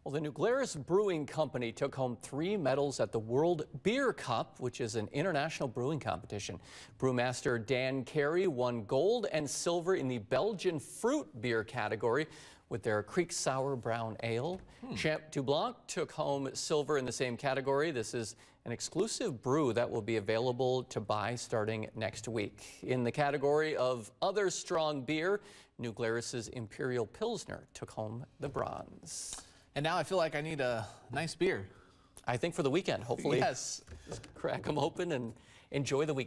Well, the new Glarus Brewing Company took home 3 medals at the World Beer Cup, which is an international brewing competition. Brewmaster Dan Carey won gold and silver in the Belgian fruit beer category with their Creek Sour Brown Ale. Champ du Blanc took home silver in the same category. This is an exclusive brew that will be available to buy starting next week. In the category of other strong beer, New Glarus's Imperial Pilsner took home the bronze. And now I feel like I need a nice beer. I think for the weekend, hopefully. Yes. Crack them open and enjoy the weekend.